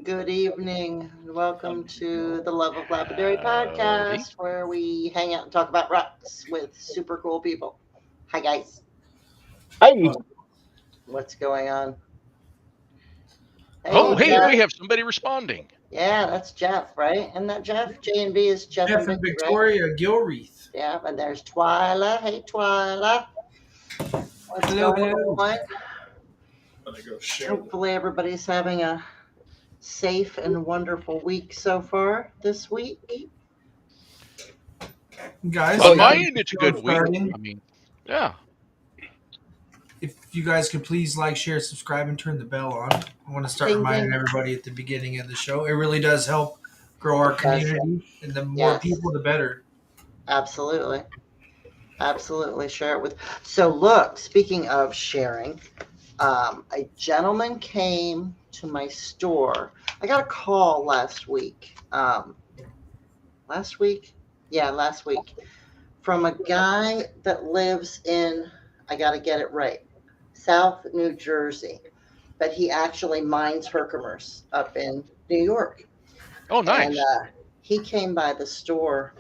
Good evening, and welcome to the Love of Lapidary Podcast, where we hang out and talk about rocks with super cool people. Hi, guys. Hey, What's going on? Hey, Jeff. we have somebody responding. Yeah, that's Jeff, right? Isn't that Jeff? J&B is Jeff Jeff and Victoria Gilreath. Yeah, and there's Twyla. Hey, Twyla. What's going on? Hopefully everybody's having a safe and wonderful week so far this week. Guys, On my end, it's a good week. I mean, yeah. If you guys could please like, share, subscribe, and turn the bell on. I want to start reminding everybody at the beginning of the show. It really does help grow our community, and the more people, the better. Absolutely. Absolutely. Share it with. So look, speaking of sharing, a gentleman came to my store. I got a call last week. Last week, from a guy that lives in, I got to get it right, South New Jersey, but he actually mines Herkimers up in New York. Oh, nice. And he came by the store.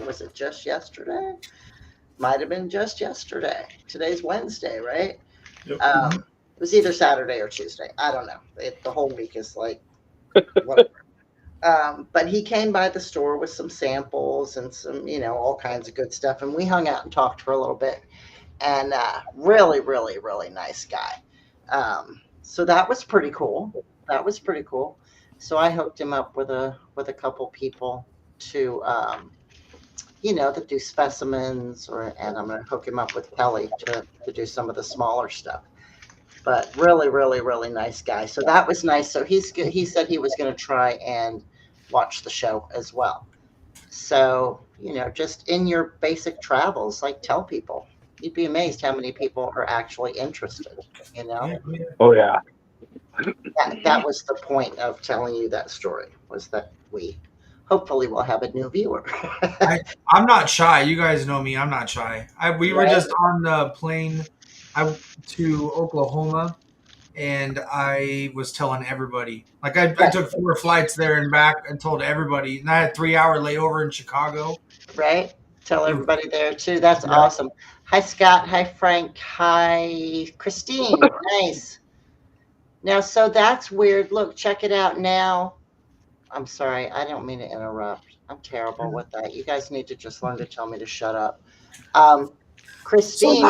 Was it just yesterday? Might have been just yesterday. Today's Wednesday, right? Yep. It was either Saturday or Tuesday. I don't know. The whole week is like whatever. But he came by the store with some samples and some, all kinds of good stuff. And we hung out and talked for a little bit. And really, really, really nice guy. So that was pretty cool. So I hooked him up with a couple people to that do specimens, and I'm going to hook him up with Kelly to do some of the smaller stuff. But really, really, really nice guy. So that was nice. So he said he was going to try and watch the show as well. So, just in your basic travels, like tell people. You'd be amazed how many people are actually interested, Oh, yeah. That was the point of telling you that story, was that we hopefully we'll have a new viewer. I'm not shy. You guys know me. I'm not shy. We were just on the plane to Oklahoma, and I was telling everybody. Like I took 4 flights there and back and told everybody. And I had a 3-hour layover in Chicago. Right? Tell everybody there too. That's awesome. Hi, Scott. Hi, Frank. Hi, Christine. Nice. Now, so that's weird. Look, check it out now. I'm sorry. I don't mean to interrupt. I'm terrible with that. You guys need to just learn to tell me to shut up. Christine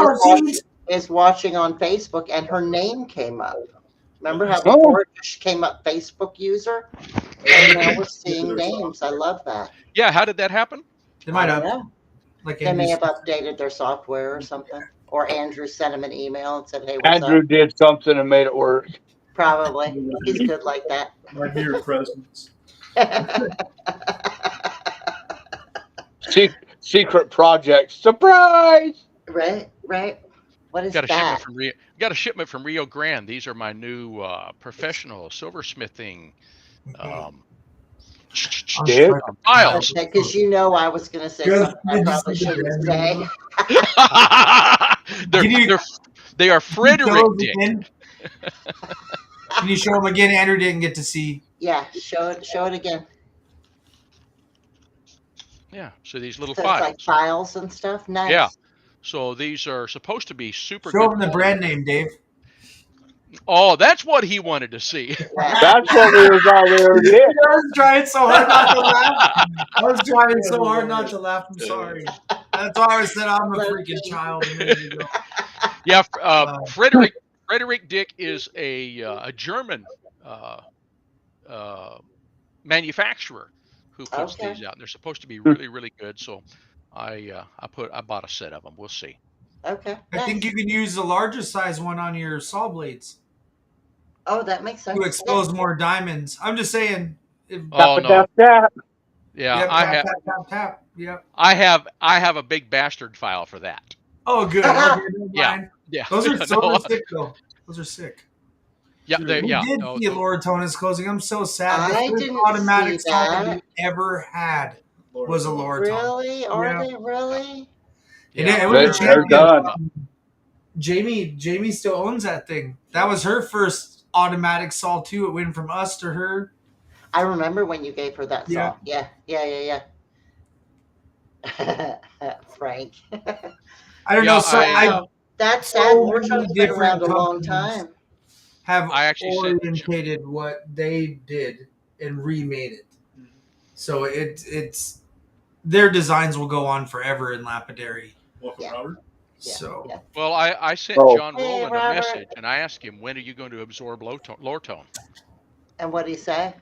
is watching on Facebook, and her name came up. Remember how before she came up Facebook user? And now we're seeing names. I love that. Yeah, how did that happen? They might have. They may have updated their software or something. Or Andrew sent him an email and said, hey, what's Andrew up? did something and made it work. Probably. He's good like that. Right here, presence. Secret project. Surprise! Right. What is that? Got a shipment from Rio Grande. These are my new professional silversmithing files. Because I was going to say something I probably shouldn't say. They are Frederick Dick. Can you show them again? Andrew didn't get to see. Yeah, show it again. Yeah, so these little So files. It's like files and stuff. Nice. Yeah. So these are supposed to be super Show good. them the brand name, Dave. Oh, that's what he wanted to see. That's what we was all there. Yeah. I was trying so hard not to laugh. I'm sorry. That's why I said I'm a freaking child a minute ago. Yeah, Frederick Dick is a German manufacturer who puts these out. They're supposed to be really, really good. So I bought a set of them. We'll see. Okay. I think you can use the larger size one on your saw blades. Oh, that makes sense. To expose more diamonds. I'm just saying. No. Yeah, yep, tap. Yep. I have a big bastard file for that. Oh, good. Yeah. Those are sick, though. Those are sick. Yeah, did see Laura Tona's closing. I'm so sad. I the didn't automatic see song that. we ever had was a Laura Tona. Really? Are they really? Yeah. It was a They're done. Jamie still owns that thing. That was her first automatic saw too. It went from us to her. I remember when you gave her that Yeah. saw. Yeah. Frank. I don't know. So That's so sad. many Lordstone's been around different a long companies time. have I actually said- orientated what they did and remade it. So it's their designs will go on forever in lapidary. Welcome, Yeah. Robert. Yeah, So yeah. Well, I sent Oh. John Hey, Rowland a Robert. message, and I asked him, when are you going to absorb lower tone? And what did he say?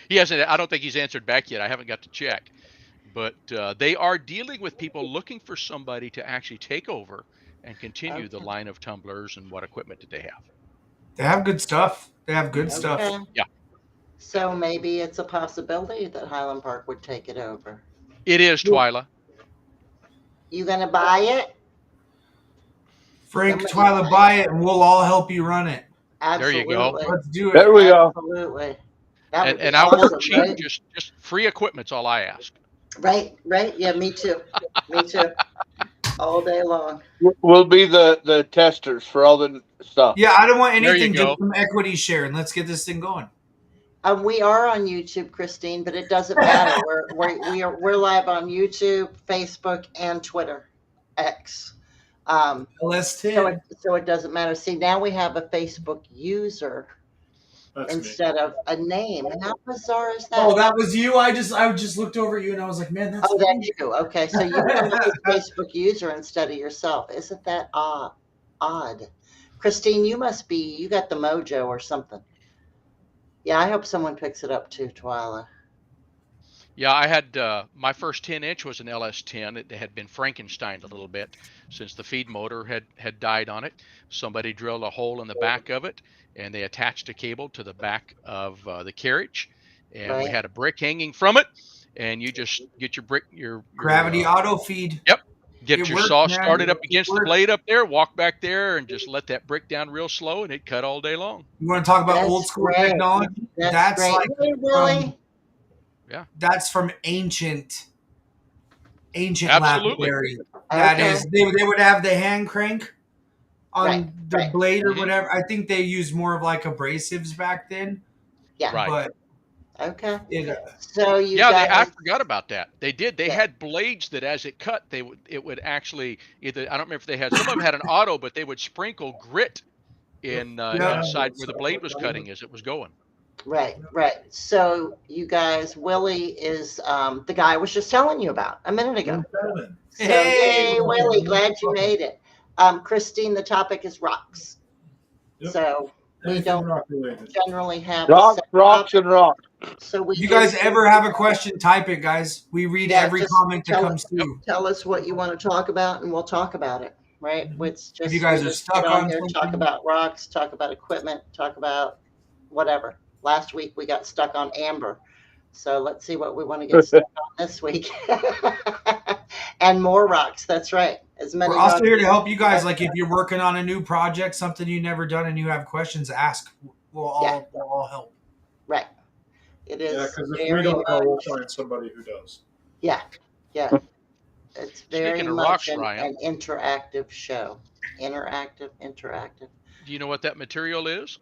He hasn't. I don't think he's answered back yet. I haven't got to check. But they are dealing with people looking for somebody to actually take over and continue the Okay. line of tumblers and what equipment did they have. they have good stuff. They have good stuff. Okay. Yeah. So maybe it's a possibility that Highland Park would take it over. It is, Twyla. You gonna buy it? Frank, Somebody Twyla, buy buy it, and we'll all help you run it. There you go. Absolutely. Let's do it. There we go. Absolutely. That would be And I work awesome, cheap. right? Just free equipment's all I ask. Right. Yeah, me too. Me too. All day long. We'll be the testers for all the stuff. Yeah, I don't want There you anything. go. Just some equity share, and let's get this thing going. We are on YouTube, Christine, but it doesn't matter. We're live on YouTube, Facebook, and Twitter, X. LS10. So it doesn't matter. See, now we have a Facebook user That's me. instead of a name. How bizarre is that? Oh, that was you. I just looked over at you and I was like, man, that's Oh, me. that's you. Okay, so you have a Facebook user instead of yourself. Isn't that odd? Christine, you got the mojo or something. Yeah, I hope someone picks it up too, Twyla. Yeah, I had my first 10-inch was an LS10. It had been Frankensteined a little bit since the feed motor had died on it. Somebody drilled a hole in the back of it, and they attached a cable to the back of the carriage, and we Right. had a brick hanging from it. And you just get your brick, your Gravity auto feed. get It your worked, saw man. started up It against the worked. blade up there, walk back there, and just let that brick down real slow, and it cut all day long. You want to talk about That's old school great. technology? That's great. like Hey, Willie. that's from ancient Absolutely. lapidary. That Okay. is, they would have the hand crank on Right, the right. blade or Mhm. whatever. I think they used more of like abrasives back then. Yeah. Right. But Okay. it, So you Yeah, guys. I forgot about that. They did. They Yeah. had blades that, as it cut, it would actually either. I don't remember if they had. Some of them had an auto, but they would sprinkle grit in Yeah. inside where the blade was cutting as it was going. Right. So you guys, Willie is the guy I was just telling you about a minute ago. So Hey, yay, Willie, glad you made it. Christine, the topic is rocks. Yep. So we Anything don't rock related. generally have a Rocks, set rocks, topic, and rocks. so we if you guys just- ever have a question, type it, guys. We read Yeah, every just comment that tell comes us- through. tell us what you want to talk about and we'll talk about it, right? It's just you guys we are just stuck get on here, talk something- about rocks, talk about equipment, talk about whatever. Last week we got stuck on amber, so let's see what we want to get stuck on this week. And more rocks, that's right. As many We're also rocks- here to help you guys. Like if you're working on a new project, something you've never done, and you have questions, ask. We'll all help. Right. It is Yeah, because if very we don't know, we'll much- find somebody who does. Yeah. It's very Speaking of much rocks, an Ryan. interactive show. Interactive. Do you know what that material is?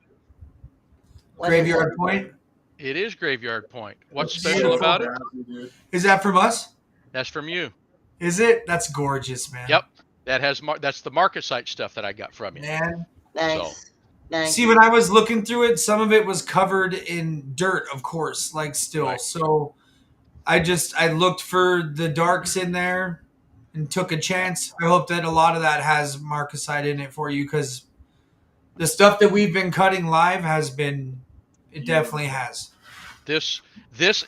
What is Graveyard it? Point. It is Graveyard Point. What's That's special so about it? jazzy, dude. Is that from us? That's from you. Is it? That's gorgeous, man. Yep. That's the market site stuff that I got from you. Man. Nice. Nice. See, when I was looking through it, some of it was covered in dirt, of course, like still. Right. So I looked for the darks in there and took a chance. I hope that a lot of that has marcasite in it for you, because the stuff that we've been cutting live it definitely has. This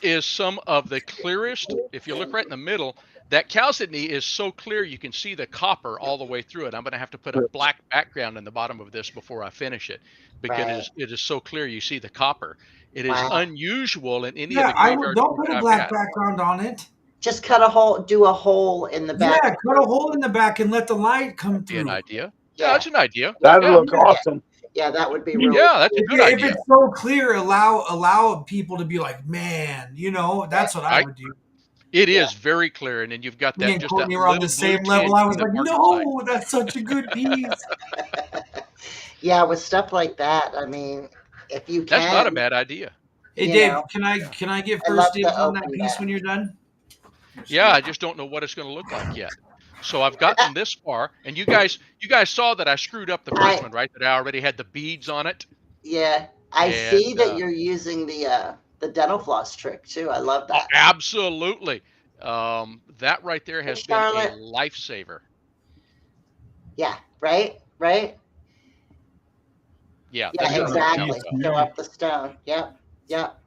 is some of the clearest. If you look right in the middle, that chalcedony is so clear you can see the copper all the way through it. I'm going to have to put a black background in the bottom of this before I finish it, because Right. it is so clear you see the copper. It is Wow. unusual in any Yeah, of the I graveyard don't put that a I've black had. background on it. Just cut a hole, do a hole in the back. Yeah, cut a hole in the back and let the light come Be an through. idea. Yeah, that's an idea. That'd Yeah. look awesome. Yeah, that would be really Yeah, that's a good If idea. it's so clear, allow people to be like, man, that's what I Right. would do. It is very clear, and then you've got Me that and just Courtney that were on little the blue same level. tinge I from was the like, market no, side. that's such a good piece. Yeah, with stuff like that, I mean, if you That's not a can, bad idea. Hey you Dave, know, can I get I love first dibs the on that open piece back. when you're done? Yeah, I just don't know what it's going to look like yet. So I've gotten this far, and you guys saw that I screwed up the first I one, right? That I already had the beads on it, Yeah, I see and that you're using the dental floss trick too. I love that. absolutely, that right there Hey, has been a Charlotte. lifesaver. Yeah, right, right. Yeah, Yeah, that's what I'm talking exactly. about. Show up the stone. Yep, yep.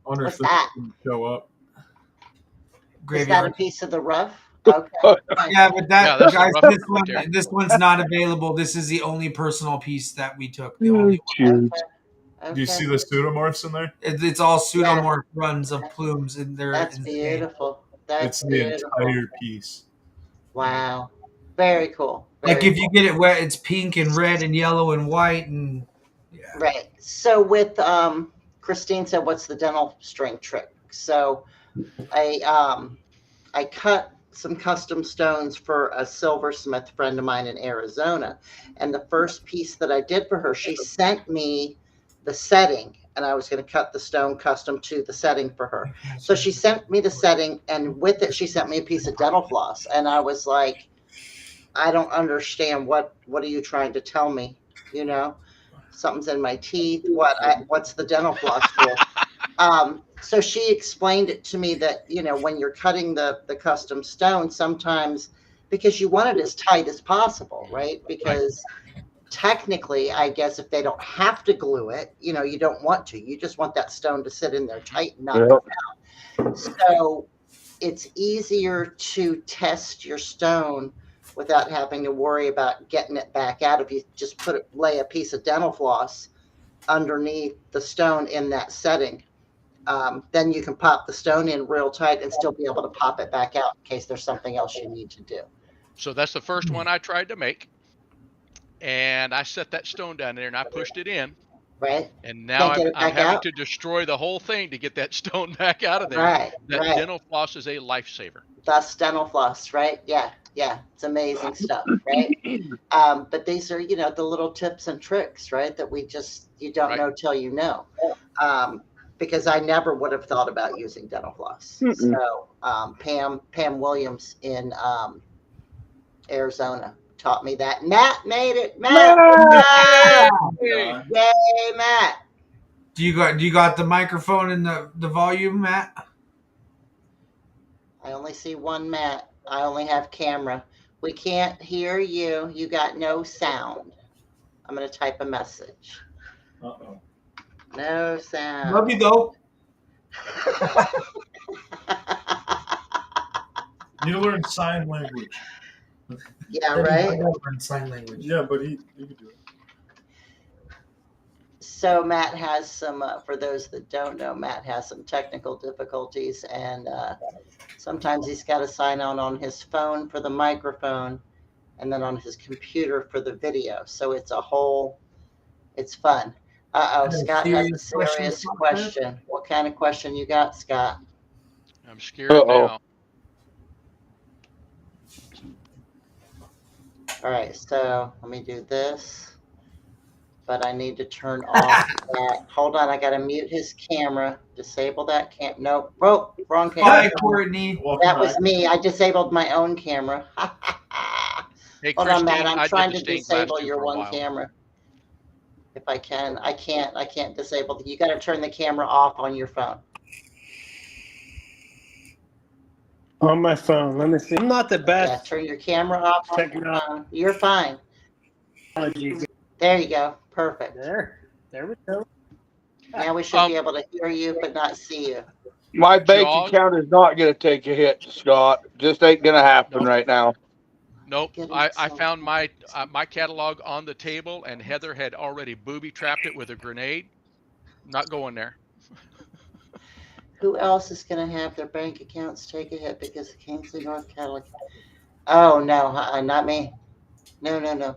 I wonder What's if this that? can show up. Is that a Graveyard. piece of the rough? Okay. Nice. Yeah, but Yeah, that's the guys, rough this right there. one, this one's not available. This is the only personal piece that we took. The Oh, only one. Okay. Do you see the pseudomorphs in there? It's all pseudomorph runs of plumes, and they're That's insane. beautiful. That's It's the beautiful. entire piece. Wow. Very cool. Like Very if you get it wet, it's pink and red and yellow and white and yeah. Right. So with Christine said, "What's the dental string trick?" So I cut some custom stones for a silversmith friend of mine in Arizona, and the first piece that I did for her, she sent me the setting, and I was going to cut the stone custom to the setting for her. So she sent me the setting, and with it, she sent me a piece of dental floss, and I was like, I don't understand what are you trying to tell me? You know, something's in my teeth. What's the dental floss for? So she explained it to me that, you know, when you're cutting the custom stone, sometimes because you want it as tight as possible, right? Because technically, I guess if they don't have to glue it, you know, you don't want to. You just want that stone to sit in there tight and not Yep. come out. So it's easier to test your stone without having to worry about getting it back out. If you just lay a piece of dental floss underneath the stone in that setting, then you can pop the stone in real tight and still be able to pop it back out in case there's something else you need to do. So that's the first one I tried to make, and I set that stone down there and I pushed it in, Right? and now Can't get it I'm back having out? to destroy the whole thing to get that stone back out of there. Right, That right. dental floss is a lifesaver. Thus dental floss, right? Yeah, yeah. It's amazing stuff, right? But these are, you know, the little tips and tricks, right? That you don't Right. know till you know. Because I never would have thought about using dental floss. So Pam Williams in Arizona taught me that. Matt made it. Matt! Yeah. Yay, Matt! Do you got the microphone and the volume, Matt? I only see one Matt. I only have camera. We can't hear you. You got no sound. I'm going to type a message. Uh-oh. No sound. Love you though. You need to learn sign language. Yeah, right? Learn sign language. Yeah, but he could do it. So Matt has some, for those that don't know, Matt has some technical difficulties, and sometimes he's got to sign on his phone for the microphone and then on his computer for the video. So it's fun. Uh-oh, Scott has a serious question. What kind of question you got, Scott? I'm scared Uh-oh. now. All right, so let me do this. But I need to turn off that. Hold on, I got to mute his camera. Disable that cam. Nope. Oh, wrong camera. Hi, Courtney. Welcome That was back. me. I disabled my own camera. Hey, Hold on, Christine, Matt. I I'm trying did to the stained glass disable too your for a one while. camera. If I can. I can't disable. You got to turn the camera off on your phone. On my phone. Let me see. I'm not the Yeah, best turn your camera off on your phone. You're fine. technology. There you go. Perfect. There we go. Now we should be able to hear you but not see you. My bank Jaws? account is not going to take a hit, Scott. Just ain't going to happen Nope. right now. Nope. Getting I some- found my catalog on the table, and Heather had already booby trapped it with a grenade. Not going there. Who else is going to have their bank accounts take a hit because of Kingsley North Catalog? Oh, no, not me. No.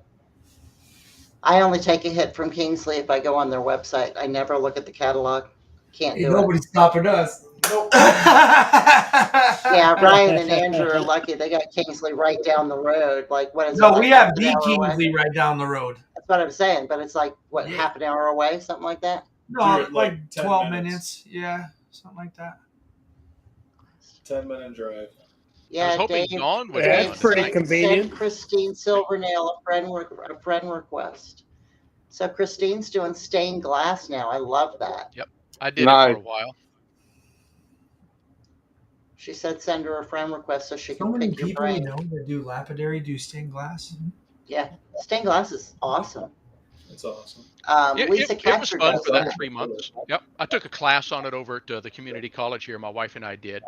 I only take a hit from Kingsley if I go on their website. I never look at the catalog. Can't Ain't do it. nobody stopping us. Nope. Yeah, Ryan and Andrew are lucky. They got Kingsley right down the road. Like, what is it? No, like we have half an the hour away? Kingsley right down the road. That's what I'm saying. But it's like, what, Yeah. half an hour away? Something like that? No, Dude, like 10 12 minutes. minutes. Yeah, something like that. 10-minute drive. I Yeah, was hoping Dave. Dawn would Yeah, be that's on pretty tonight. convenient. Send Christine Silvernail a friend request. So Christine's doing stained glass now. I love that. I did it Nice. for a while. She said send her a friend request so she So can many pick your people we brain. know that do lapidary, do stained glass. Yeah, stained glass is awesome. It's awesome. Lisa It was Catcher fun does for that that. 3 months. Yep. I took a class on it over at the community college here. My wife and I did.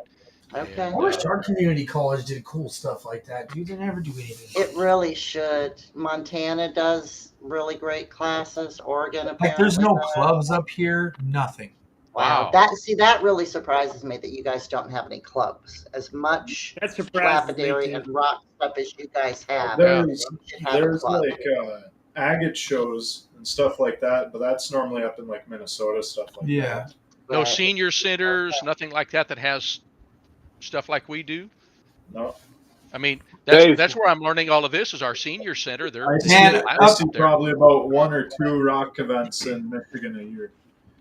Okay. I wish our community college did cool stuff like that. Dude, they never do anything. It really should. Montana does really great classes. Oregon apparently. Like, there's no does. clubs up here. Nothing. Wow. Wow. That really surprises me that you guys don't have any clubs. As much That surprises me lapidary too. and rock stuff as you guys have. Yeah. You should have a There's club. like agate shows and stuff like that, but that's normally up in like Minnesota, stuff like Yeah. that. No Right. senior centers, nothing like that has stuff like we do. No, I mean, Dave. that's where I'm learning all of this is our senior center. They're I see, Man, doing I classes see there. probably about 1 or 2 rock events in Michigan a year.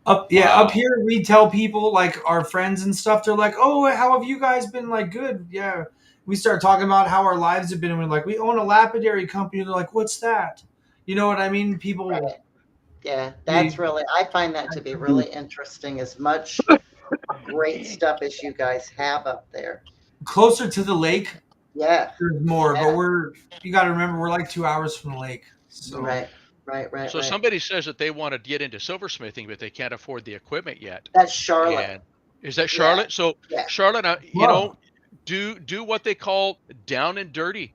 Up Wow. here we tell people, like, our friends and stuff, they're like, oh, how have you guys been? Like, good. Yeah. We start talking about how our lives have been, and we're like, we own a lapidary company. They're like, what's that? You know what I mean? People Right. Yeah, that's really, I find that to be really interesting. As much great stuff as you guys have up there. closer to the lake, Yeah, there's more, Yeah. but you got to remember, we're like 2 hours from the lake. So right. So somebody says that they want to get into silversmithing, but they can't afford the equipment yet. That's Charlotte. And is that Charlotte? So Yeah. Charlotte, you Whoa. know, do what they call down and dirty.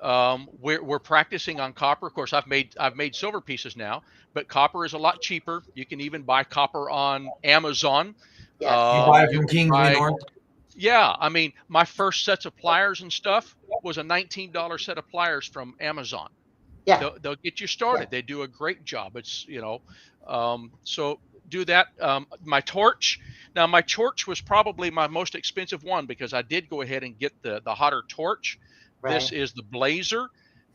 We're practicing on copper. Of course, I've made silver pieces now, but copper is a lot cheaper. You can even buy copper on Amazon. Yes. you buy it you from can Kingsley buy- North. Yeah, I mean, my first sets of pliers and stuff was a $19 set of pliers from Amazon. Yeah. They'll get you started. Yeah. They do a great job. It's, so do that. My torch was probably my most expensive one because I did go ahead and get the hotter torch. Right. This is the Blazer,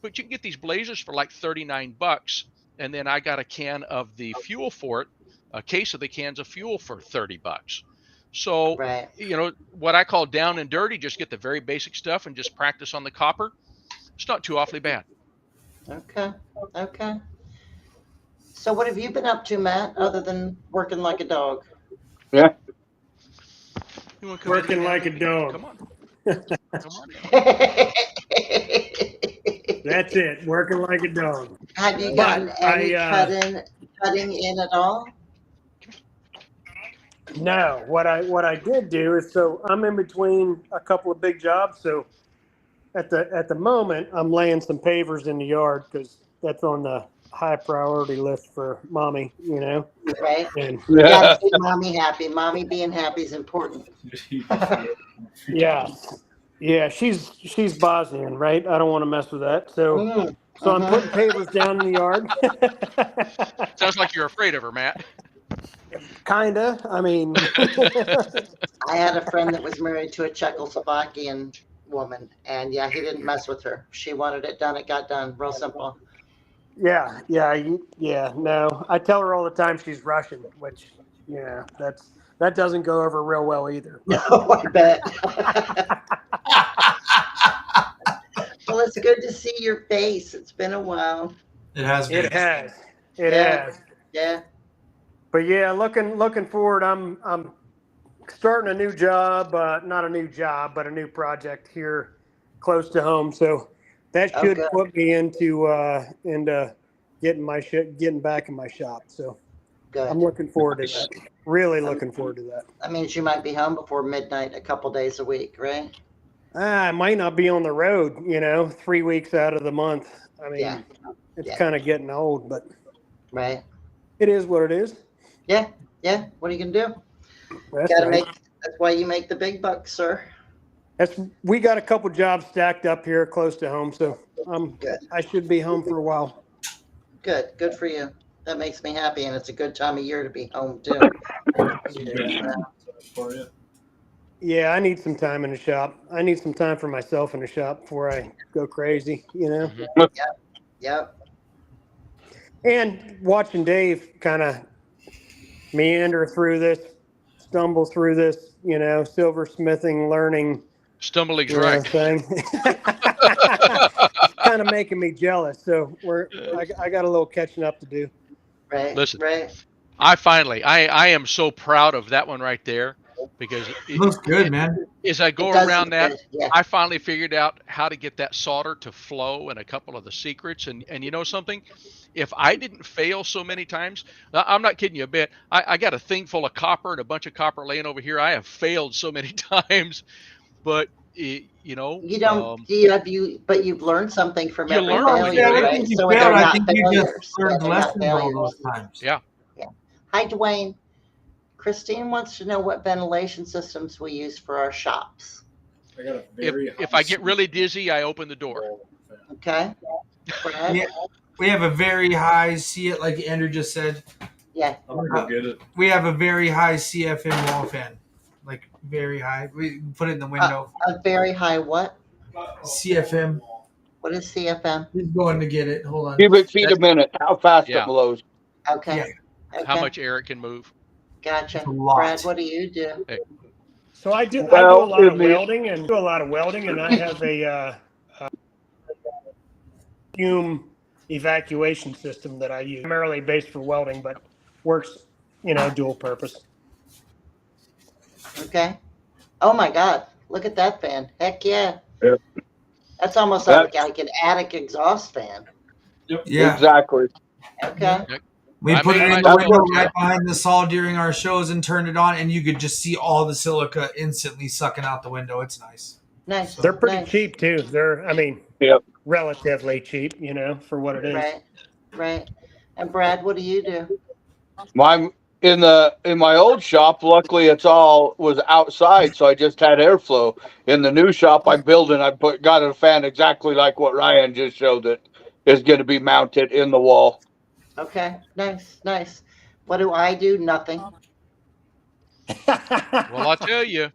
but you can get these Blazers for like $39. And then I got a can of the fuel for it, a case of the cans of fuel for $30. So, Right. what I call down and dirty, just get the very basic stuff and just practice on the copper. It's not too awfully bad. Okay. So what have you been up to, Matt, other than working like a dog? Yeah. You wanna come Working in? like a dog. Come on. Come on. That's it. Working like a dog. Have you But gotten any I, cutting in at all? No, what I did do is, so I'm in between a couple of big jobs. So at the moment, I'm laying some pavers in the yard because that's on the high priority list for mommy, Right. And You gotta keep mommy happy. Mommy being happy is important. yeah, she's Bosnian, right? I don't want to mess with that. So I'm Uh-huh. putting pavers down in the yard. Sounds like you're afraid of her, Matt. Kinda. I mean, I had a friend that was married to a Czechoslovakian woman, and yeah, he didn't mess with her. She wanted it done, it got done. Real simple. yeah. No, I tell her all the time she's Russian, which that doesn't go over real well either. No, I bet. Well, it's good to see your face. It's been a while. It has been. It has. Yeah. But yeah, looking forward. I'm starting a new job, not a new job, but a new project here close to home. So that should Okay. put me into getting back in my shop. So Good. I'm looking forward to that. Really looking forward to that. That means you might be home before midnight a couple days a week, right? I might not be on the road, 3 weeks out of the month. I mean, Yeah. it's Yeah. kind of getting old, but Right. it is what it is. Yeah. What are you gonna do? That's Gotta right. that's why you make the big bucks, sir. We got a couple jobs stacked up here close to home, so Good. I should be home for a while. Good for you. That makes me happy, and it's a good time of year to be home too. For you. Yeah, I need some time in the shop. I need some time for myself in the shop before I go crazy, Mhm. Yep. And watching Dave kind of meander through this, stumble through this, silversmithing, learning, Stumbling's right. thing. It's kind of making me jealous. So I got a little catching up to do. Right. Listen, Right. I am so proud of that one right there because Looks good, man. as I go It does around look that, good, yeah. I finally figured out how to get that solder to flow and a couple of the secrets. And you know something? If I didn't fail so many times, I'm not kidding you a bit. I got a thing full of copper and a bunch of copper laying over here. I have failed so many times, but You don't. But you've learned something from You every learn when you failure, fail. I right? think you So failed. they're I not think you just failures. learned They're not lessons all failures. those times. Yeah. Hi, Dwayne. Christine wants to know what ventilation systems we use for our shops. I got a very If I get really dizzy, I open the door. Okay. Brad? Yeah. We have a very high like Andrew just said. Yeah. I'm gonna go get it. We have a very high CFM wall fan, like very high. We put it in the window. A very high what? CFM. What is CFM? He's going to get it. Hold on. Cubic feet a minute. How fast Yeah. it blows. Okay. Yeah. Okay. How much air it can move. Gotcha. It's a lot. Brad, what do you do? So I do Well, a lot of in the- welding, and I have a fume evacuation system that I use, primarily based for welding, but works, dual purpose. Okay. Oh my God. Look at that fan. Heck yeah. Yeah. That's almost That's- like an attic exhaust fan. Yeah. Exactly. Okay. We I put it made in mine the window work, yeah. right behind the saw during our shows and turned it on, and you could just see all the silica instantly sucking out the window. It's nice. Nice. They're pretty Nice. cheap too. They're, Yep. relatively cheap, for what it is. Right. Right. And Brad, what do you do? In my old shop, luckily it's all was outside, so I just had airflow. In the new shop I'm building, got a fan exactly like what Ryan just showed that is going to be mounted in the wall. Okay. Nice. Nice. What do I do? Nothing. Well, I'll tell you,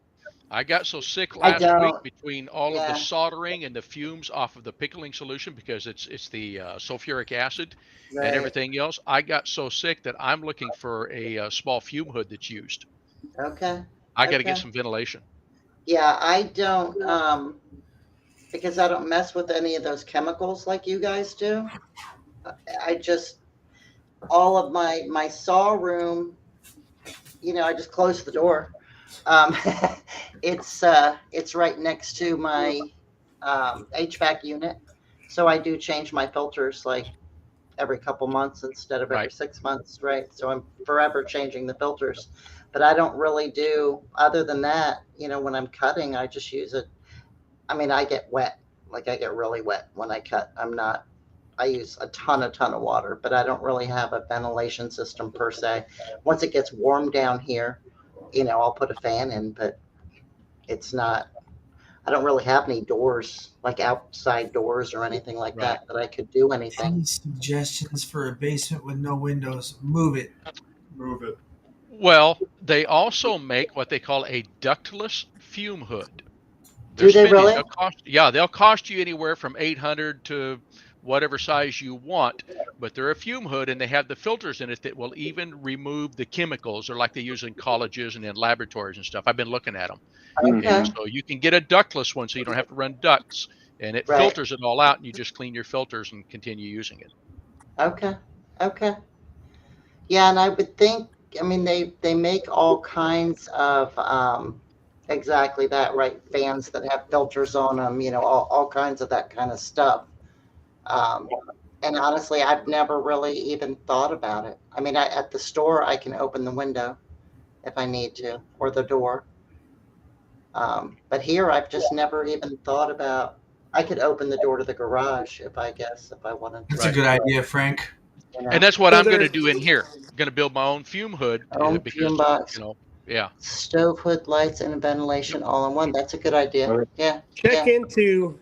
I got so sick I last don't. week between all of Yeah. the soldering and the fumes off of the pickling solution because it's the sulfuric acid Right. and everything else. I got so sick that I'm looking for a small fume hood that's used. Okay. I got to get Okay. some ventilation. Yeah, I don't, because I don't mess with any of those chemicals like you guys do. I just, all of my saw room, I just close the door. It's right next to my HVAC unit, so I do change my filters like every couple months instead of every Right. 6 months, right? So I'm forever changing the filters, but I don't really do other than that. When I'm cutting, I just use it. I mean, I get wet, like I get really wet when I cut. I use a ton of water, but I don't really have a ventilation system per se. Once it gets warm down here, I'll put a fan in, but it's not, I don't really have any doors, like outside doors or anything like Right. that I could do anything. Any suggestions for a basement with no windows? Move it. Move it. Well, they also make what they call a ductless fume hood. Do they really? They'll cost you anywhere from $800 to whatever size you want, but they're a fume hood and they have the filters in it that will even remove the chemicals, or like they use in colleges and in laboratories and stuff. I've been looking at them. Okay. And so you can get a ductless one so you don't have to run ducts, and it Right. filters it all out and you just clean your filters and continue using it. Okay. Okay. Yeah, and I would think, I mean, they make all kinds of exactly that, right? Fans that have filters on them, all kinds of that kind of stuff. And honestly, I've never really even thought about it. I mean, at the store, I can open the window if I need to, or the door. But here, I've just never even thought about. I could open the door to the garage if I wanted to. That's a good idea, Frank. And that's what So I'm going to there's- do in here. I'm going to build my own fume hood Own because, fume box. yeah. Stove hood, lights, and ventilation all in one. That's a good idea. Yeah. Check into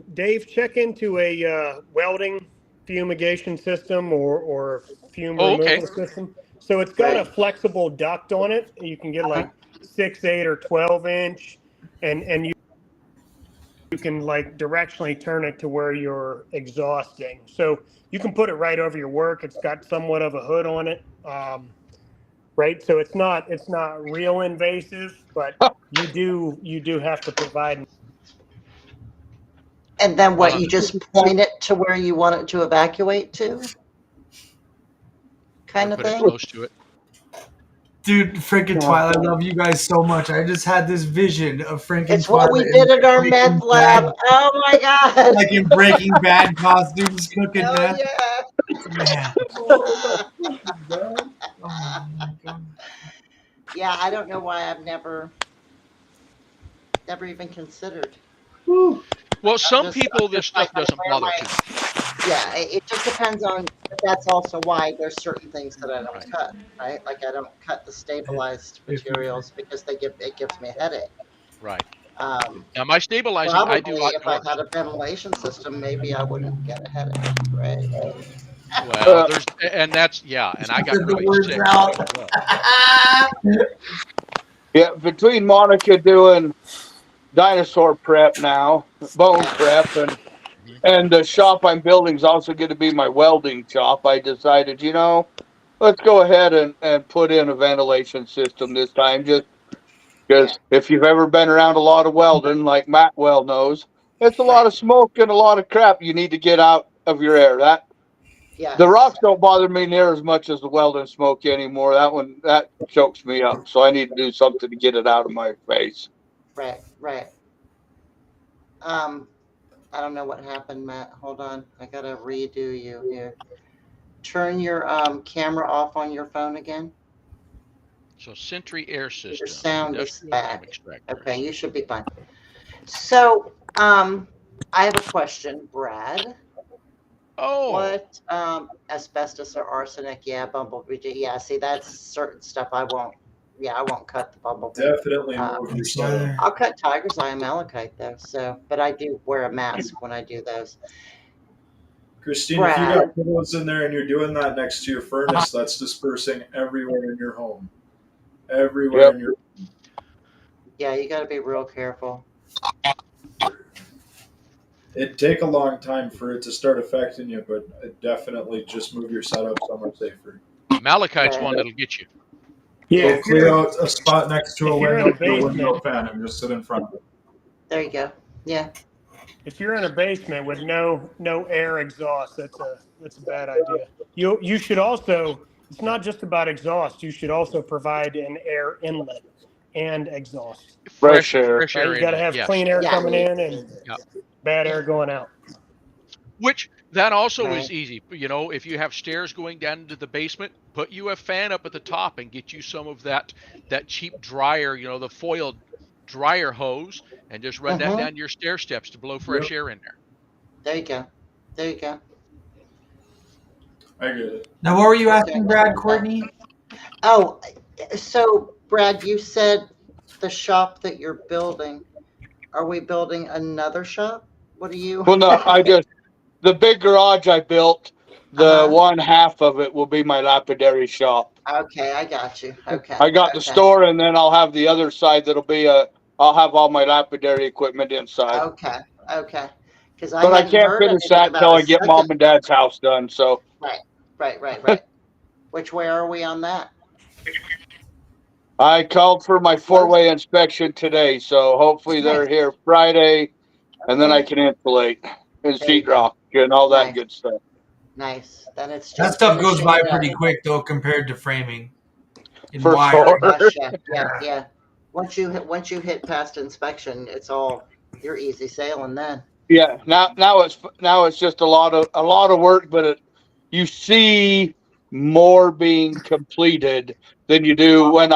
a welding fumigation system or fume Oh, removal okay. system. So it's got a Right. flexible duct on it. You can get like 6, 8, or 12 inch. and you can like directionally turn it to where you're exhausting. So you can put it right over your work. It's got somewhat of a hood on it, right? So it's not real invasive, but you do have to provide. And then what? You just point it to where you want it to evacuate to, kind of Put it thing. close to it. Dude, freaking Twilight, I love you guys so much. I just had this vision of freaking It's Twilight. what we did at our Breaking meth lab. Bad, Oh my god! like in Breaking Bad costumes cooking Hell meth. yeah! Man. Oh my God. Yeah, I don't know why I've never even considered. Well, some Just- people, this just like stuff doesn't I wear bother my- too much. Yeah, it just depends on. But that's also why there's certain things that I don't Right. cut. Right, like I don't cut the stabilized materials because it gives me a headache. Right. Um, Now, my stabilizing, Probably I do if I outdoors. had a ventilation system, maybe I wouldn't get a headache. Right. Well, there's, and that's, yeah, and I got Get the really words sick. out. Yeah, between Monica doing dinosaur prep now, bone prep, and the shop I'm building is also going to be my welding shop, I decided, let's go ahead and put in a ventilation system this time, just because if you've ever been around a lot of welding, like Matt well knows, it's a lot of smoke and a lot of crap you need to get out of your air. Yeah. The rocks don't bother me near as much as the welding smoke anymore. That chokes me up. So I need to do something to get it out of my face. Right. I don't know what happened, Matt. Hold on. I gotta redo you here. Turn your camera off on your phone again. So Sentry Air System. Your sound is back. Extractors. Okay, you should be fine. So, I have a question, Brad. Oh, What asbestos or arsenic? Yeah, bumblebee. Yeah, see, that's certain stuff I won't. Yeah, I won't cut the bumblebee. Definitely move your setup. I'll cut tiger's eye and malachite though. So, but I do wear a mask when I do those. Christine, Brad. if you got pillows in there and you're doing that next to your furnace, that's dispersing everywhere in your home. Everywhere in your home. Yeah, you got to be real careful. It'd take a long time for it to start affecting you, but definitely just move your setup somewhere safer. malachite's one that'll get you. Go clear out a spot next to a if you're in window, a put a window basement- fan, and just sit in front of it. There you go. Yeah. If you're in a basement with no air exhaust, that's a bad idea. You should also, it's not just about exhaust. You should also provide an air inlet and exhaust. Fresh air. Fresh Right? air You got to have yes. clean air Yeah. coming in and Yeah. bad air going out. Which that also Right. is easy. If you have stairs going down into the basement, put you a fan up at the top and get you some of that cheap dryer, the foil dryer hose, and just run that down your stair steps to blow fresh air in there. There you go. There you go. I get it. Now, what were you asking, Brad, Courtney? Oh, so Brad, you said the shop that you're building. Are we building another shop? What are you? Well, no, the big garage I built, the one half of it will be my lapidary shop. Okay, I got you. Okay. I got the store, and then I'll have the other side that'll be I'll have all my lapidary equipment inside. Okay. Because But I can't finish that until I get mom and dad's house done. So Right. Which way are we on that? I called for my 4-way inspection today, so hopefully they're here Friday, and then I can insulate and sheetrock and all that good stuff. Nice. Then it's just That stuff goes finishing by it up. pretty quick, though, compared to framing. In For wire. sure. Gosh, yeah. Once you hit past inspection, you're easy sailing then. Yeah, now it's just a lot of work, but you see more being completed than you do when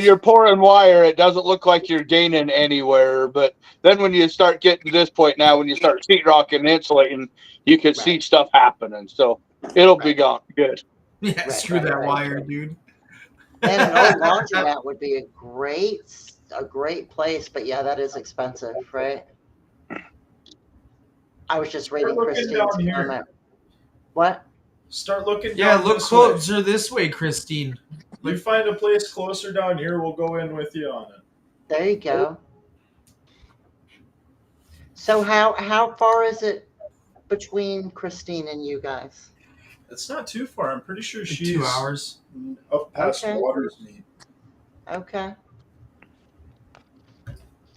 you're pouring wire. It doesn't look like you're gaining anywhere, but then when you start getting to this point now, when you start sheetrocking and insulating, you can see stuff happening. So it'll be gone good. Yeah, screw that wire, dude. And an old laundromat would be a great place, but yeah, that is expensive, right? I was just reading We're looking Christine's down here. comment. What? Start looking Yeah, down look this way. closer this way, Christine. You find a place closer down here, we'll go in with you on it. There you go. So how far is it between Christine and you guys? It's not too far. I'm pretty sure Like she's 2 hours. up past Okay. Watersmead. Okay.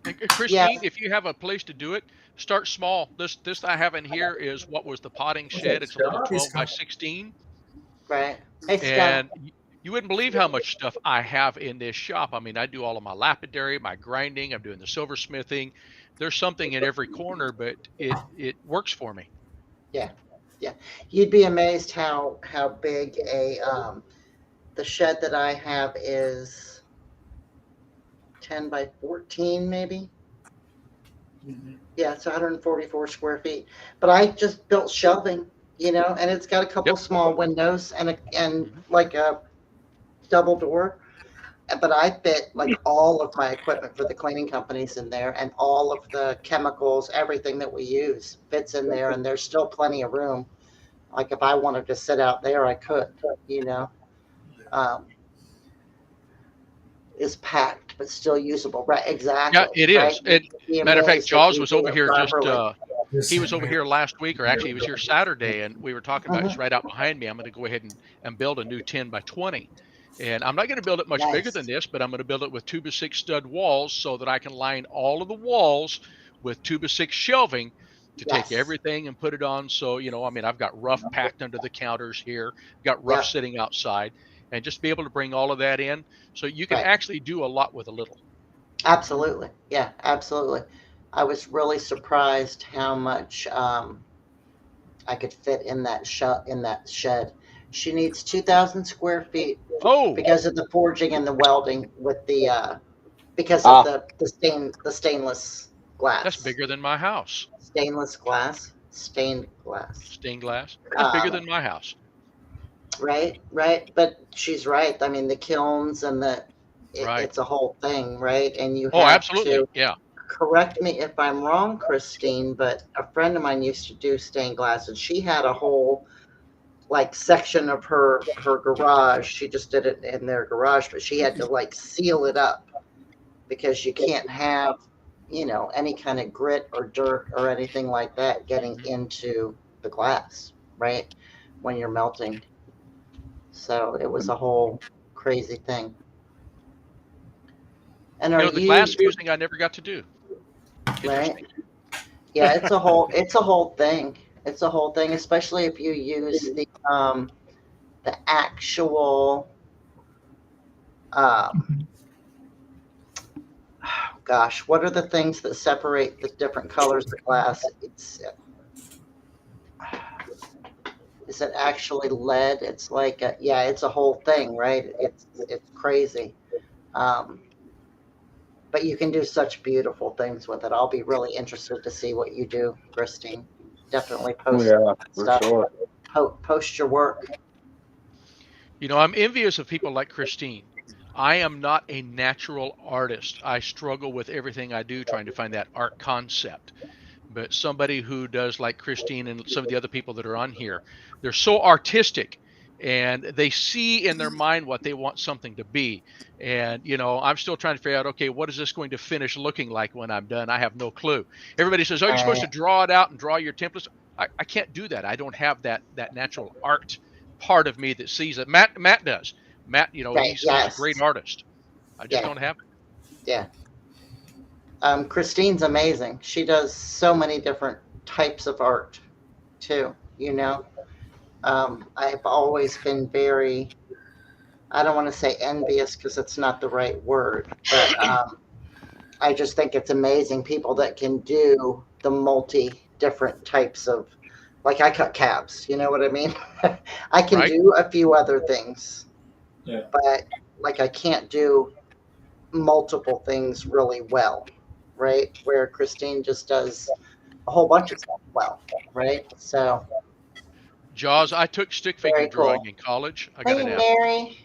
And Christine, if you have a place to do it, start small. This I have in here is what was the potting shed. It's a little 12 by 16. Right. Hey, Scott. And you wouldn't believe how much stuff I have in this shop. I mean, I do all of my lapidary, my grinding, I'm doing the silversmithing. There's something in every corner, but it works for me. Yeah. You'd be amazed how big the shed that I have is 10 by 14 maybe. Yeah, it's 144 square feet. But I just built shelving, and it's got a couple small windows and like a double door. But I fit like all of my equipment for the cleaning companies in there, and all of the chemicals, everything that we use fits in there, and there's still plenty of room. Like if I wanted to sit out there, I could, is packed but still usable. Right, exactly. Yeah, it is. Right? Matter of fact, Jaws was over here properly. he was over here last week, or actually he was here Saturday, and we were talking about it's right out behind me. I'm going to go ahead and build a new 10 by 20. And I'm not going to build it much bigger than this, but I'm going to build it with 2x6 stud walls so that I can line all of the walls with 2x6 shelving to take everything and put it on. So, I've got rough packed under the counters here, got rough sitting outside, and just be able to bring all of that in. So you can actually do a lot with a little. Absolutely. Yeah, absolutely. I was really surprised how much I could fit in that shed. She needs 2,000 square feet because of the forging and the welding with the because of the stainless glass. That's bigger than my house. Stained glass. Stained glass. That's bigger than my house. Right. But she's right. I mean, the kilns and it's a whole thing, right? And you have absolutely. to correct me if I'm wrong, Christine, but a friend of mine used to do stained glass, and she had a whole section of her garage. She just did it in their garage, but she had to seal it up because you can't have any kind of grit or dirt or anything like that getting into the glass, right, when you're melting. So it was a whole crazy thing. And the glass fusing I never got to do. Right. Yeah, it's a whole thing. It's a whole thing, especially if you use the actual what are the things that separate the different colors of glass? Is it actually lead? It's like it's a whole thing, right? It's crazy. But you can do such beautiful things with it. I'll be really interested to see what you do, Christine. Definitely post stuff. Sure. Post your work. I'm envious of people like Christine. I am not a natural artist. I struggle with everything I do trying to find that art concept. But somebody who does like Christine and some of the other people that are on here, they're so artistic, and they see in their mind what they want something to be. And, I'm still trying to figure out, okay, what is this going to finish looking like when I'm done? I have no clue. Everybody says, you're supposed to draw it out and draw your templates. I can't do that. I don't have that natural art part of me that sees it. Matt does. Matt, he's a great artist. I just don't have it. Yeah. Christine's amazing. She does so many different types of art too, I've always been very, I don't want to say envious because it's not the right word, but I just think it's amazing people that can do the different types of, I cut cabs, you know what I mean? I can do a few other things, but I can't do multiple things really well, right? Where Christine just does a whole bunch of stuff well, right? So. Jaws, I took stick figure drawing in college. I got an F. Mary.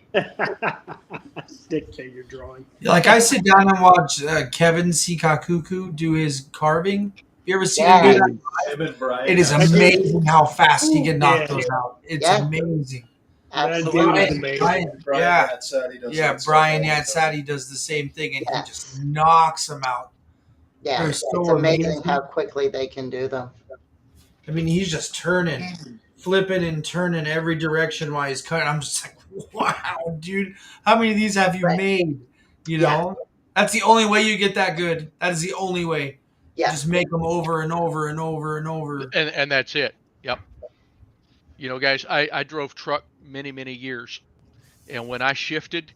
Stick figure drawing. I sit down and watch Kevin Sikakuku do his carving. You ever seen him do that? It is amazing how fast he can knock those out. It's amazing. Absolutely. Brian Yatsati does the same thing, and he just knocks them out. Yeah, They're it's so amazing amazing. how quickly they can do them. I mean, he's just turning, flipping and turning every direction while he's cutting. I'm just like, wow, dude, how many of these have you Right. made? You Yeah. know, that's the only way you get that good. That is the only way. Yeah. Just make them over and over and over and over. And that's it. Yep. You know, guys, I drove truck many years, and when I shifted,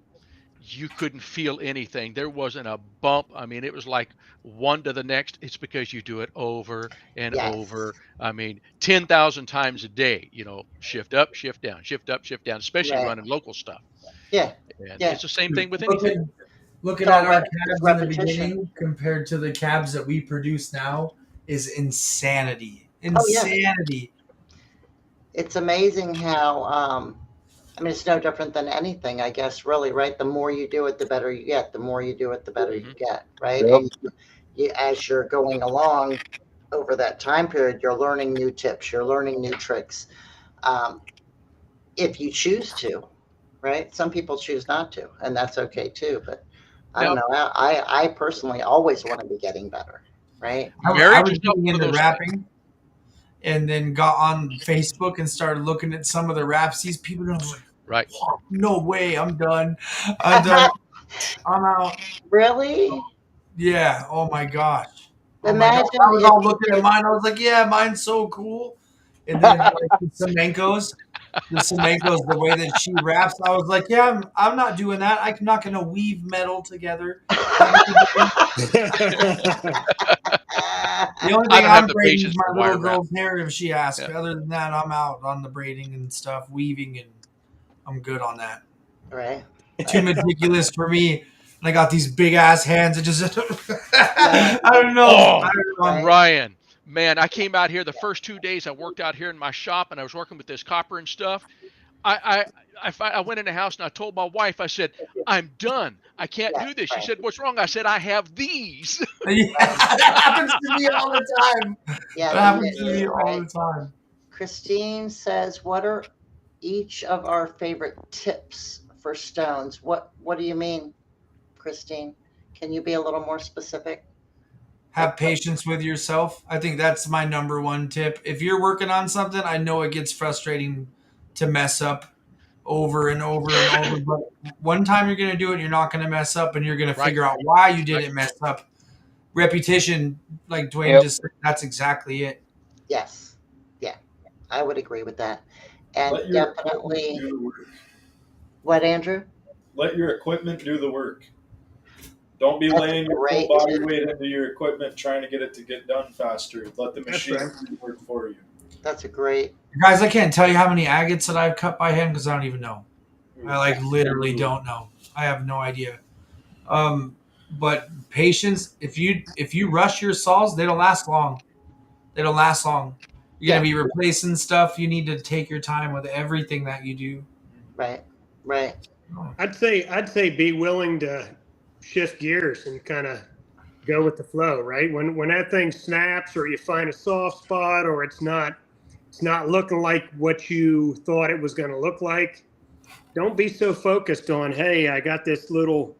you couldn't feel anything. There wasn't a bump. I mean, it was like one to the next. It's because you do it over and Yes. over. I mean, 10,000 times a day, you know, shift up, shift down, shift up, shift down, especially Right. running local stuff. Yeah. And Yeah. it's the same thing with anything. Looking It's all at our it's cabs in the repetition. beginning compared to the cabs that we produce now is insanity. Oh, yeah. Insanity. It's amazing how, I mean, it's no different than anything, I guess, really, right? The more you do it, the better you get. The more you do it, the better you get, right? Yep. And as you're going along over that time period, you're learning new tips, you're learning new tricks. If you choose to, right? Some people choose not to, and that's okay too. But I don't know. I personally always want to be getting better, right? I Marriage was is not getting one of into those rapping and then got on Facebook and started looking at some of the raps. These people are like, Right. "Oh, no way, I'm done. I'm done. I'm out." Really? Yeah. Oh my gosh. Oh my Imagine gosh. I was if all you looking at could- mine. I was like, yeah, mine's so cool. And then like the Semenkos, the way that she raps, I was like, yeah, I'm not doing that. I'm not going to weave metal together. The only I thing don't have I'm the braiding is patience my for little wire wrap. girl's hair if she asks. Yeah. Other than that, I'm out on the braiding and stuff, weaving, and I'm good on that. right? Too meticulous for me. And I got these big ass hands. It just, I don't know. Oh, I don't know. Right. Ryan, man, I came out here the first 2 days. I worked out here in my shop, and I was working with this copper and stuff. I went in the house and I told my wife, I said, I'm done. I can't Yeah, do this. She right. said, what's wrong? I said, I have these. Yeah, that happens to me all the time. Yeah, That happens to the me knitting, all right? the time. Christine says, "What are each of our favorite tips for stones?" What do you mean, Christine? Can you be a little more specific? Have patience with yourself. I think that's my number one tip. If you're working on something, I know it gets frustrating to mess up over and over and over. But one time you're going to do it, you're not going to mess up, and you're going to Right. figure out why you didn't mess up. Repetition, like Dwayne Yep. just said, that's exactly it. Yes. Yeah, I would agree with that. And Let your definitely, equipment do the work. what, Andrew? Let your equipment do the work. Don't be That's laying your great. full body weight into your equipment trying to get it to get done faster. Let the machine right. do the work for you. That's a great. Guys, I can't tell you how many agates that I've cut by hand because I don't even know. I like literally don't know. I have no idea. But patience. If you rush your saws, they don't last long. They don't last long. You're gonna be replacing stuff. You need to take your time with everything that you do. Right. Right. I'd say be willing to shift gears and kind of go with the flow, right? When that thing snaps or you find a soft spot or it's not looking like what you thought it was going to look like, don't be so focused on, hey, I got this little,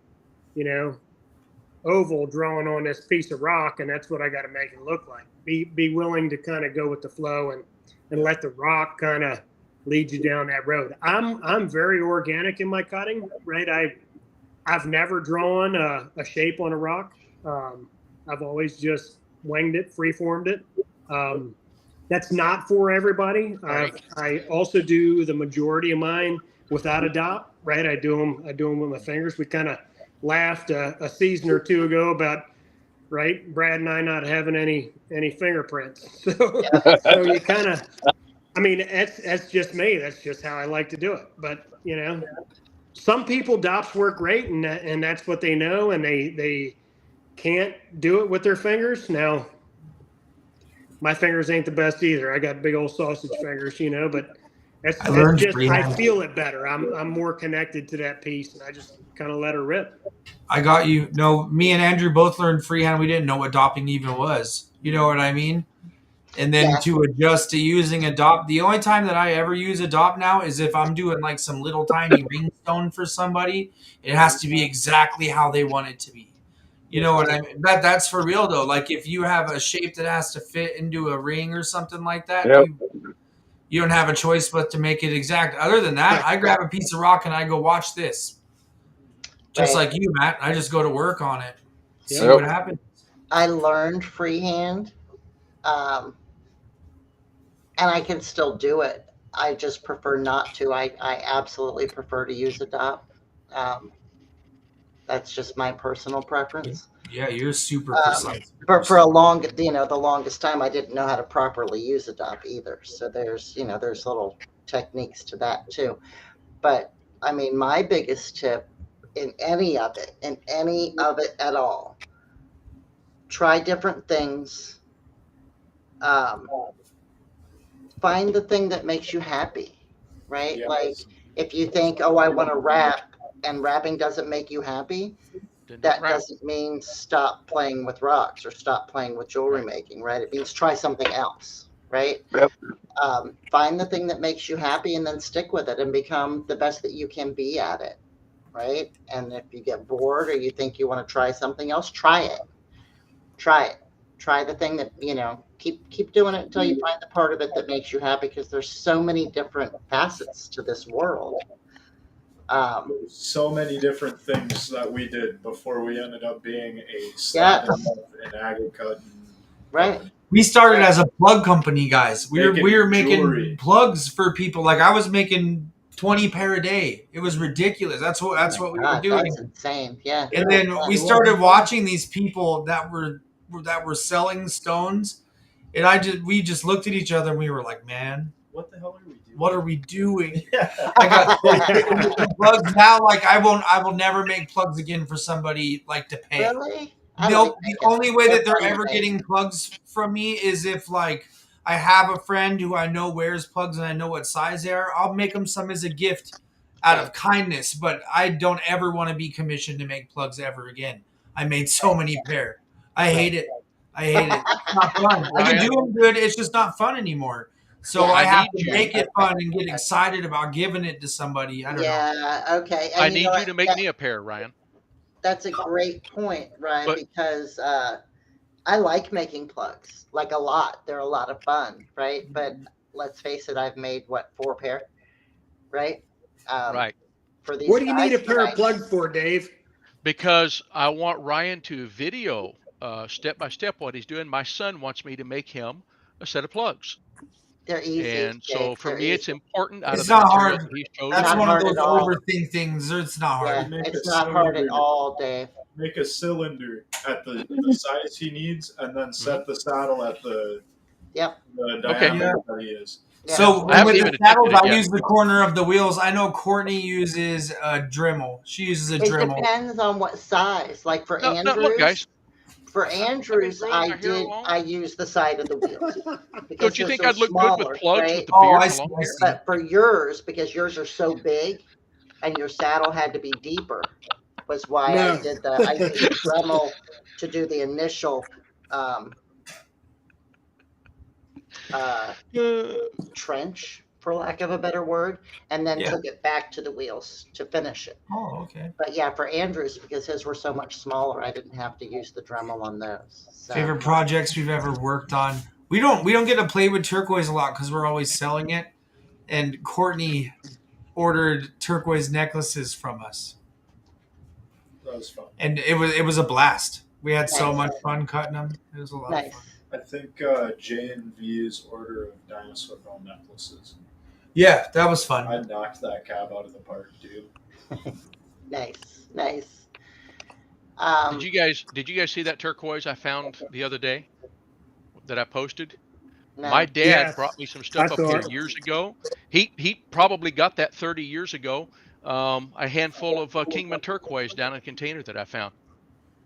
oval drawn on this piece of rock and that's what I got to make it look like. Be willing to kind of go with the flow and let the rock kind of lead you down that road. I'm very organic in my cutting, right? I've never drawn a shape on a rock. I've always just winged it, freeformed it. That's not for everybody. Right. I also do the majority of mine without a dot, right? I do them with my fingers. We kind of laughed a season or two ago about, right, Brad and I not having any fingerprints. So you kind of, I mean, that's just me. That's just how I like to do it. But some people dots work great, and that's what they know, and they can't do it with their fingers. Now, my fingers ain't the best either. I got big old sausage fingers, but that's just I feel it better. I'm more connected to that piece, and I just kind of let her rip. I got you. No, me and Andrew both learned freehand. We didn't know what dopping even was. You know what I mean? And then to adjust to using a dop. The only time that I ever use a dop now is if I'm doing like some little tiny ring stone for somebody. It has to be exactly how they want it to be. You know what I mean? That's for real though. Like if you have a shape that has to fit into a ring or something like that, Yep. you don't have a choice but to make it exact. Other than that, I grab a piece of rock and I go watch this. Just like you, Matt. I just go to work on it. See what happens. I learned freehand, and I can still do it. I just prefer not to. I absolutely prefer to use a dop. That's just my personal preference. Yeah, you're super precise. But for the longest time, I didn't know how to properly use a dop either. So there's little techniques to that too. But I mean, my biggest tip in any of it at all, try different things. Find the thing that makes you happy, right? Yes. Like if you think, oh, I want to rap, and rapping doesn't make you happy, that doesn't mean stop playing with rocks or stop playing with jewelry making, right? It means try something else, right? Yep. Find the thing that makes you happy and then stick with it and become the best that you can be at it, right? And if you get bored or you think you want to try something else, try it. Try the thing that, keep doing it until you find the part of it that makes you happy, because there's so many different facets to this world. So many different things that we did before we ended up being a slab and agate cut. Right. We started as a plug company, guys. We were making jewelry. plugs for people. Like I was making 20 pair a day. It was ridiculous. That's what we were doing. That's insane. Yeah. And then we started watching these people that were selling stones, and we just looked at each other and we were like, man, what the hell are we doing? What are we doing? I got plugs now. Like I will never make plugs again for somebody like to pay. Really? The only way that they're ever getting plugs from me is if like I have a friend who I know wears plugs and I know what size they are. I'll make them some as a gift out of kindness, but I don't ever want to be commissioned to make plugs ever again. I made so many pair. I hate it. It's not fun. I can do them good. It's just not fun anymore. So I have to make it fun and get excited about giving it to somebody. I don't know. Yeah, okay. And I need you to make me a pair, Ryan. That's a great point, Ryan, because I like making plugs, like a lot. They're a lot of fun, right? But let's face it, I've made, 4 pair, right? Right. For these what do you need a guys pair tonight. of plugs for, Dave? Because I want Ryan to video step by step what he's doing. My son wants me to make him a set of plugs. They're easy. And so for me, it's important. It's not hard. That's That's one of those overthink things. It's not hard. Yeah, it's not hard at all, Dave. Make a cylinder at the size he needs, and then set the saddle at the diameter that he is. Yeah. So with the saddles, I use the corner of the wheels. I know Courtney uses a Dremel. She uses a Dremel. It depends on what size. Like for Andrews. Look, guys. For Andrews, I use the side of the wheels. Don't you think I'd look smaller, good with plugs right? with the beard along here? But for yours, because yours are so big, and your saddle had to be deeper, was why I used the Dremel to do the initial trench, for lack of a better word, and then took it back to the wheels to finish it. Oh, okay. But yeah, for Andrews, because his were so much smaller, I didn't have to use the Dremel on those. So. Favorite projects we've ever worked on. We don't get to play with turquoise a lot because we're always selling it. And Courtney ordered turquoise necklaces from us. That was fun. And it was a blast. We had so much fun cutting them. It was a lot of fun. I think J&V's order of dinosaur bone necklaces. Yeah, that was fun. I knocked that cab out of the park, dude. Nice. Did you guys see that turquoise I found the other day that I posted? No. My dad brought me some stuff up here years ago. He probably got that 30 years ago. A handful of Kingman turquoise down in a container that I found.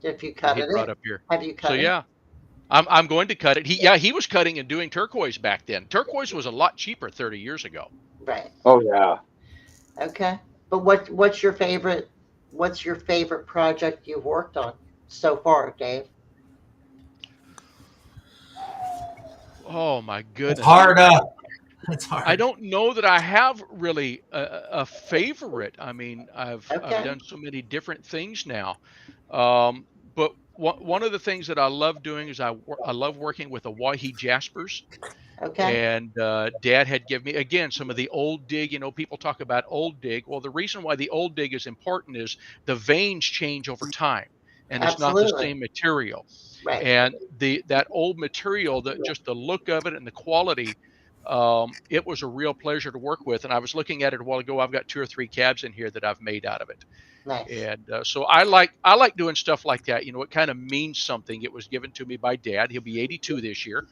If you cut it, brought up here. Have you cut it? So yeah, I'm going to cut it. He was cutting and doing turquoise back then. Turquoise was a lot cheaper 30 years ago. Right. Oh yeah. Okay. But what's your favorite project you've worked on so far, Dave? Oh my goodness. It's hard. It's hard. I don't know that I have really a favorite. I mean, I've done so many different things now. But but one of the things that I love doing is I love working with the Wahi Jaspers. Okay. And Dad had given me, again, some of the old dig. People talk about old dig. Well, the reason why the old dig is important is the veins change over time, and it's not the Absolutely. same material. Right. And that old material, that just the look of it and the quality, it was a real pleasure to work with. And I was looking at it a while ago. I've got 2 or 3 cabs in here that I've made out of it. Nice. And so I like doing stuff like that. It kind of means something. It was given to me by Dad. He'll be 82 this year,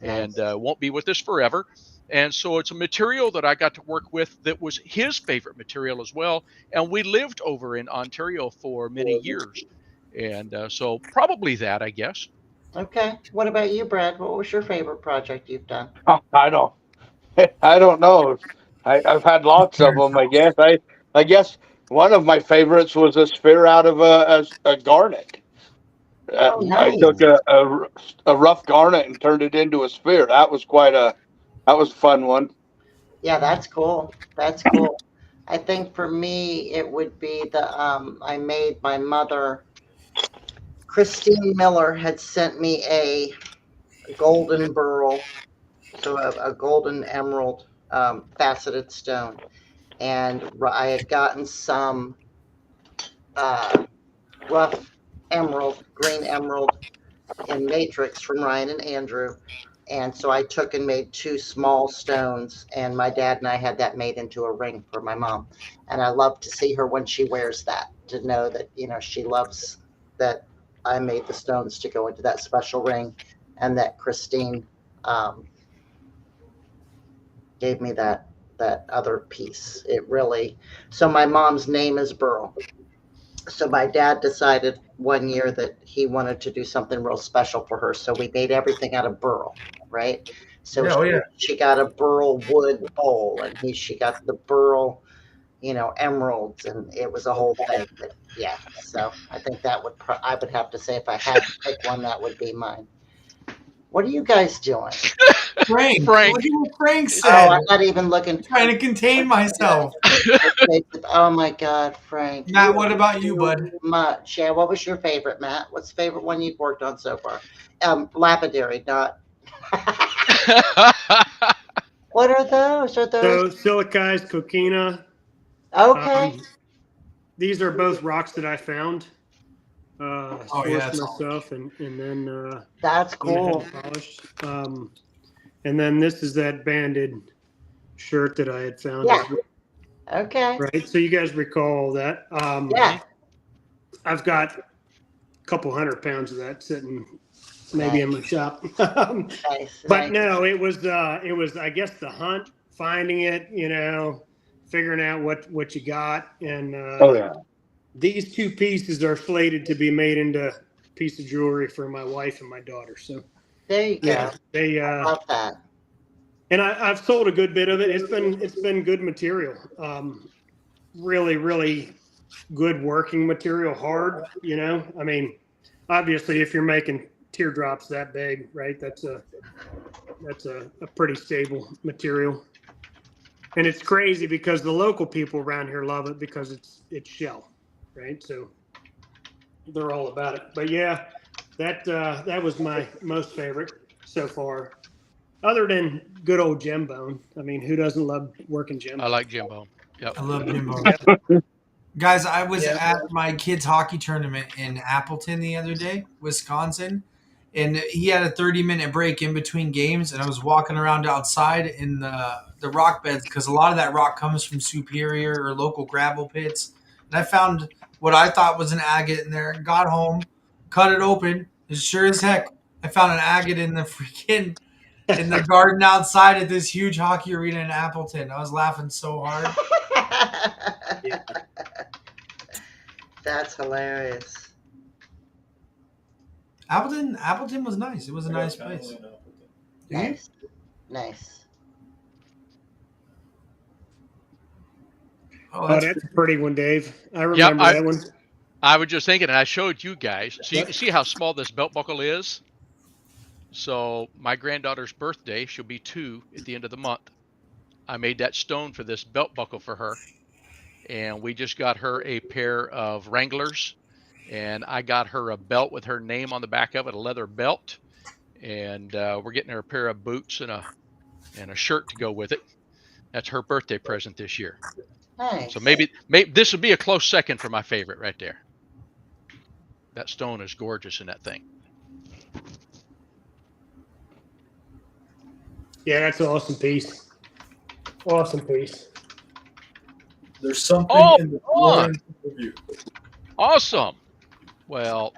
and won't be with us forever. And so it's a material that I got to work with that was his favorite material as well. And we lived over in Ontario for many years. And so probably that, I guess. Okay. What about you, Brad? What was your favorite project you've done? I don't know. I've had lots of them. I guess one of my favorites was a sphere out of a garnet. Oh, I nice. took a rough garnet and turned it into a sphere. That was a fun one. Yeah, that's cool. That's cool. I think for me, it would be I made my mother, Christine Miller, had sent me a golden beryl, so a golden emerald faceted stone. And I had gotten some rough emerald, green emerald in matrix from Ryan and Andrew. And so I took and made 2 small stones, and my dad and I had that made into a ring for my mom. And I love to see her when she wears that, to know that, she loves that I made the stones to go into that special ring, and that Christine gave me that other piece. So my mom's name is Burl. So my dad decided one year that he wanted to do something real special for her. So we made everything out of burl, right? So she got a burl wood bowl, and she got the burl, emeralds, and it was a whole thing. But yeah, so I think that I would have to say, if I had to pick one, that would be mine. What are you guys doing? Frank. Look at what Frank said. Oh, I'm not even looking. I'm trying to contain myself. Oh my God, Frank. Matt, what about you, bud? Much. Yeah. What was your favorite, Matt? What's the favorite one you've worked on so far? Lapidary, not. What are those? Are those? So silicized coquina. Okay. These are both rocks that I found. Sourced myself, and then that's cool. Polished. And then this is that banded shirt that I had found. Yeah. Okay. Right. So you guys recall that? Yeah. I've got a couple 100 pounds of that sitting maybe in my shop. But no, it was I guess the hunt, finding it, figuring out what you got, and these 2 pieces are slated to be made into a piece of jewelry for my wife and my daughter. So there you go. They I love that. And I've sold a good bit of it. It's been good material. Really, really good working material. Hard, I mean, obviously, if you're making teardrops that big, right? That's a pretty stable material. And it's crazy because the local people around here love it because it's shell, right? So they're all about it. But yeah, that was my most favorite so far. Other than good old gem bone. I mean, who doesn't love working gem bone? I like gem bone. Yep. I love gem bone. Guys, I was at my kids' hockey tournament in Appleton the other day, Wisconsin, and he had a 30-minute break in between games, and I was walking around outside in the rock beds because a lot of that rock comes from Superior or local gravel pits. And I found what I thought was an agate in there, got home, cut it open, and sure as heck, I found an agate in the garden outside at this huge hockey arena in Appleton. I was laughing so hard. That's hilarious. Appleton was nice. It was a nice place. Nice. Oh, that's a pretty one, Dave. I remember that one. I was just thinking, and I showed you guys. So you can see how small this belt buckle is. So my granddaughter's birthday, she'll be 2 at the end of the month. I made that stone for this belt buckle for her. And we just got her a pair of Wranglers. and I got her a belt with her name on the back of it, a leather belt, and we're getting her a pair of boots and a shirt to go with it. That's her birthday present this year. Nice. So maybe this would be a close second for my favorite right there. That stone is gorgeous in that thing. Yeah, that's an awesome piece. Awesome piece. There's something in the drawer of you. Awesome. Well,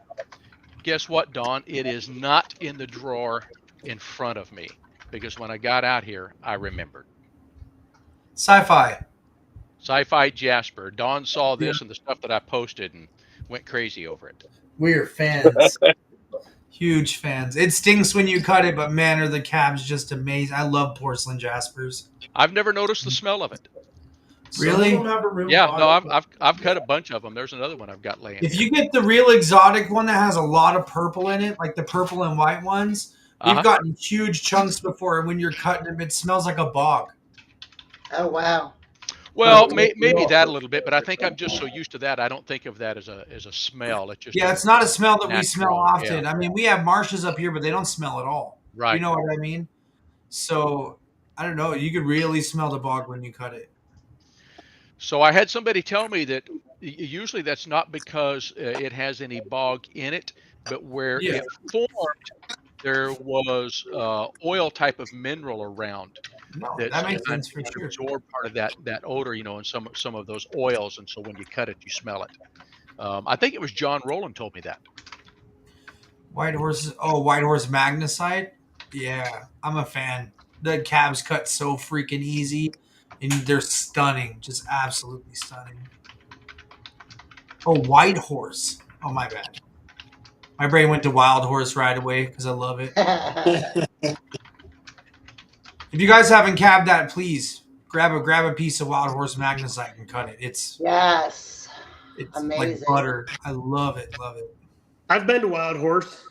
guess what, Dawn? It is not in the drawer in front of me, because when I got out here, I remembered. Sci-fi Jasper. Dawn saw this and the stuff that I posted and went crazy over it. We're fans. Huge fans. It stinks when you cut it, but man, are the cabs just amazing. I love porcelain Jaspers. I've never noticed the smell of it. Really? Some of them have a real Yeah, bottom. no, I've cut a bunch of them. There's another one I've got laying. If you get the real exotic one that has a lot of purple in it, like the purple and white ones, we've gotten huge chunks before, and when you're cutting them, it smells like a bog. Oh, wow. Well, maybe that a little bit, but I think I'm just so used to that. I don't think of that as a smell. It's just it's not a smell that we natural, smell often. yeah. I mean, we have marshes up here, but they don't smell at all. Right. You know what I mean? So, I don't know. You could really smell the bog when you cut it. So I had somebody tell me that usually that's not because it has any bog in it, but where it formed, there was oil type of mineral around. No, that makes sense for sure. Absorb part of that odor, and some of those oils, and so when you cut it, you smell it. I think it was John Rowland told me that. White Horse magnesite. Yeah, I'm a fan. The cabs cut so freaking easy, and they're stunning, just absolutely stunning. Oh, White Horse. Oh, my bad. My brain went to Wild Horse right away because I love it. If you guys haven't cabbed that, please grab a piece of Wild Horse magnesite and cut it. It's amazing. Like butter. I love it. I've been to Wild Horse.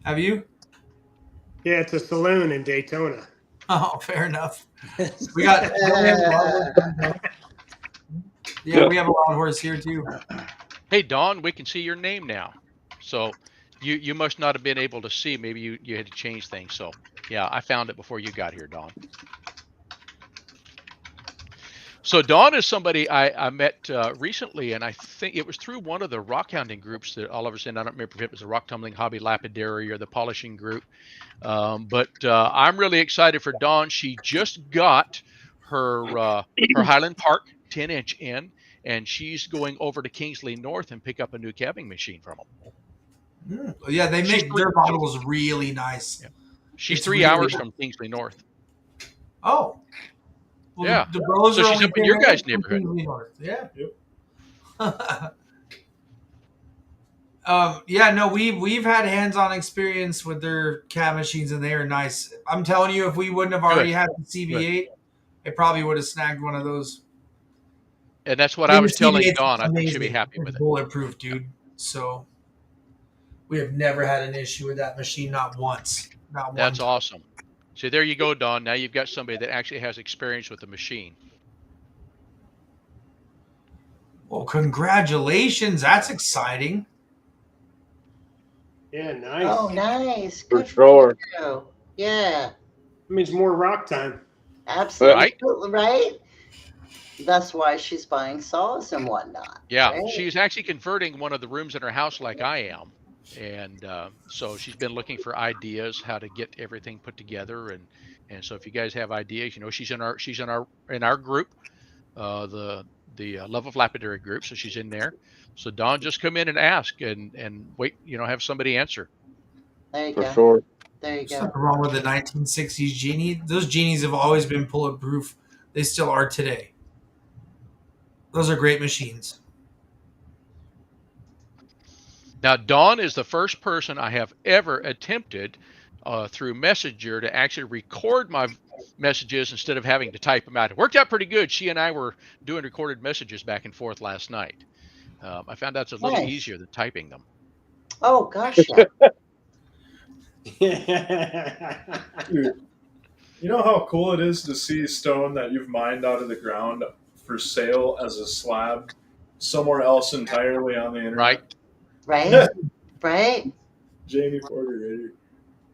Have you? Yeah, it's a saloon in Daytona. Oh, fair enough. We got we have a Wild Horse here too. Hey, Dawn, we can see your name now. So you must not have been able to see. Maybe you had to change things. So yeah, I found it before you got here, Dawn. So Dawn is somebody I met recently, and I think it was through one of the rock hounding groups that all of us in. I don't remember if it was the Rock Tumbling Hobby Lapidary or the Polishing group. But I'm really excited for Dawn. She just got her Highland Park 10-inch in, and she's going over to Kingsley North and pick up a new cabbing machine from them. Yeah, they make their models really nice. Yeah. She's 3 hours from Kingsley North. Oh. Well, yeah. The bros so are she's up in your guys' neighborhood. Yeah. Yep. We've had hands-on experience with their cab machines, and they are nice. I'm telling you, if we wouldn't have already had the CV8, I probably would have snagged one of those. And that's what I was telling Dawn. I think she'd be happy with it. Bulletproof, dude. So we have never had an issue with that machine, not once. Not once. That's awesome. So there you go, Dawn. Now you've got somebody that actually has experience with the machine. Well, congratulations. That's exciting. Yeah, nice. Oh, nice. For Good sure. you. Yeah. That means more rock time. Absolutely. Right? That's why she's buying saws and whatnot. Yeah, right? she's actually converting one of the rooms in her house like I am. And so she's been looking for ideas how to get everything put together, and so if you guys have ideas, she's in our group, the Love of Lapidary group, so she's in there. So Dawn, just come in and ask and wait, have somebody answer. There you go. For sure. There you There's go. nothing wrong with the 1960s Genie. Those Genies have always been bulletproof. They still are today. Those are great machines. Now, Dawn is the first person I have ever attempted through Messenger to actually record my messages instead of having to type them out. It worked out pretty good. She and I were doing recorded messages back and forth last night. I found that's a little easier than typing them. Oh, gosh. Yeah. Dude, you know how cool it is to see stone that you've mined out of the ground for sale as a slab somewhere else entirely on the internet? Right. Right? Right? Jamie Porter,